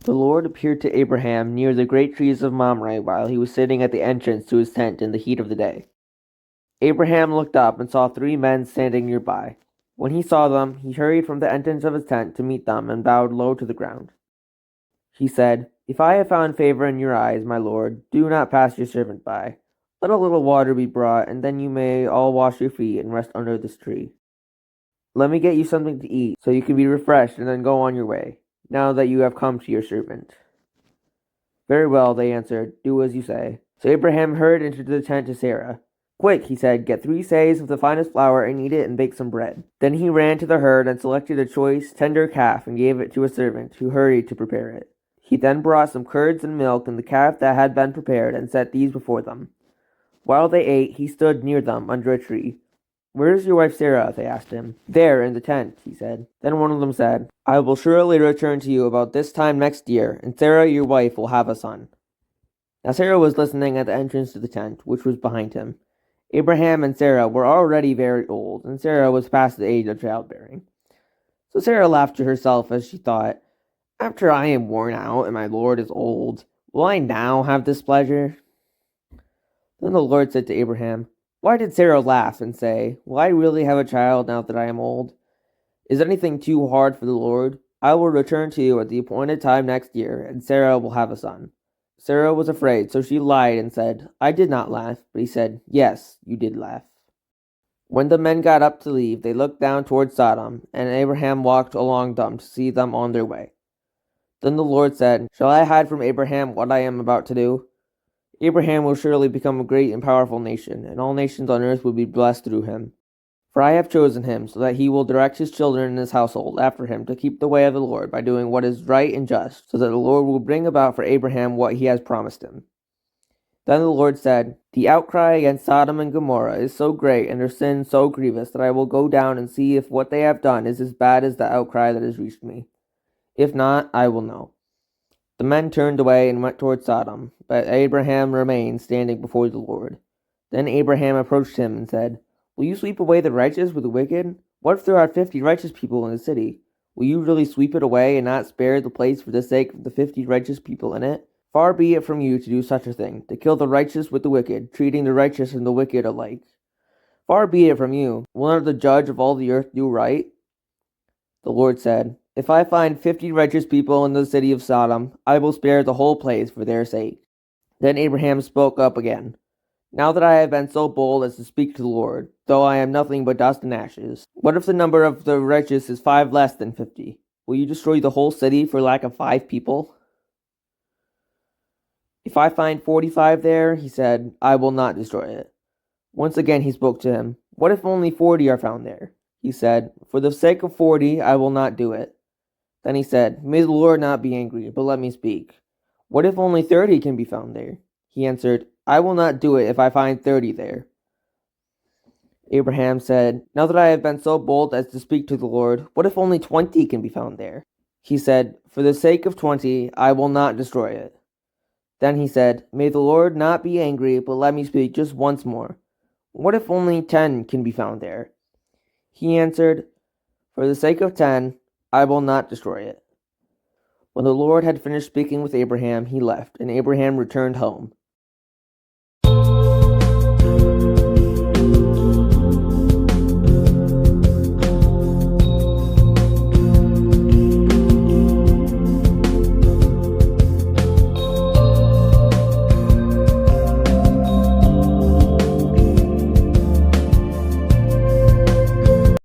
The Lord appeared to Abraham near the great trees of Mamre while he was sitting at the entrance to his tent in the heat of the day. Abraham looked up and saw 3 men standing nearby. When he saw them, he hurried from the entrance of his tent to meet them and bowed low to the ground. He said, "If I have found favor in your eyes, my lord, do not pass your servant by. Let a little water be brought, and then you may all wash your feet and rest under this tree. Let me get you something to eat, so you can be refreshed and then go on your way, now that you have come to your servant." "Very well," they answered, "do as you say." So Abraham hurried into the tent to Sarah. "Quick," he said, "get 3 seahs of the finest flour and knead it and bake some bread." Then he ran to the herd and selected a choice, tender calf and gave it to a servant, who hurried to prepare it. He then brought some curds and milk and the calf that had been prepared and set these before them. While they ate, he stood near them under a tree. "Where is your wife Sarah?" they asked him. "There, in the tent," he said. Then one of them said, "I will surely return to you about this time next year, and Sarah your wife will have a son." Now Sarah was listening at the entrance to the tent, which was behind him. Abraham and Sarah were already very old, and Sarah was past the age of childbearing. So Sarah laughed to herself as she thought, "After I am worn out and my Lord is old, will I now have this pleasure?" Then the Lord said to Abraham, "Why did Sarah laugh and say, 'Will I really have a child now that I am old?' Is anything too hard for the Lord? I will return to you at the appointed time next year, and Sarah will have a son." Sarah was afraid, so she lied and said, "I did not laugh." But he said, "Yes, you did laugh." When the men got up to leave, they looked down toward Sodom, and Abraham walked along them to see them on their way. Then the Lord said, "Shall I hide from Abraham what I am about to do? Abraham will surely become a great and powerful nation, and all nations on earth will be blessed through him. For I have chosen him, so that he will direct his children and his household after him to keep the way of the Lord by doing what is right and just, so that the Lord will bring about for Abraham what he has promised him." Then the Lord said, "The outcry against Sodom and Gomorrah is so great and their sin so grievous that I will go down and see if what they have done is as bad as the outcry that has reached me. If not, I will know." The men turned away and went toward Sodom, but Abraham remained standing before the Lord. Then Abraham approached him and said, "Will you sweep away the righteous with the wicked? What if there are 50 righteous people in the city? Will you really sweep it away and not spare the place for the sake of the 50 righteous people in it? Far be it from you to do such a thing, to kill the righteous with the wicked, treating the righteous and the wicked alike. Far be it from you. Will not the judge of all the earth do right?" The Lord said, "If I find 50 righteous people in the city of Sodom, I will spare the whole place for their sake." Then Abraham spoke up again. "Now that I have been so bold as to speak to the Lord, though I am nothing but dust and ashes, what if the number of the righteous is 5 less than 50? Will you destroy the whole city for lack of 5 people? If I find 45 there," he said, "I will not destroy it." Once again he spoke to him. "What if only 40 are found there?" He said, "For the sake of 40, I will not do it." Then he said, "May the Lord not be angry, but let me speak. What if only 30 can be found there?" He answered, "I will not do it if I find 30 there." Abraham said, "Now that I have been so bold as to speak to the Lord, what if only 20 can be found there?" He said, "For the sake of 20, I will not destroy it." Then he said, "May the Lord not be angry, but let me speak just once more. What if only 10 can be found there?" He answered, "For the sake of 10, I will not destroy it." When the Lord had finished speaking with Abraham, he left, and Abraham returned home.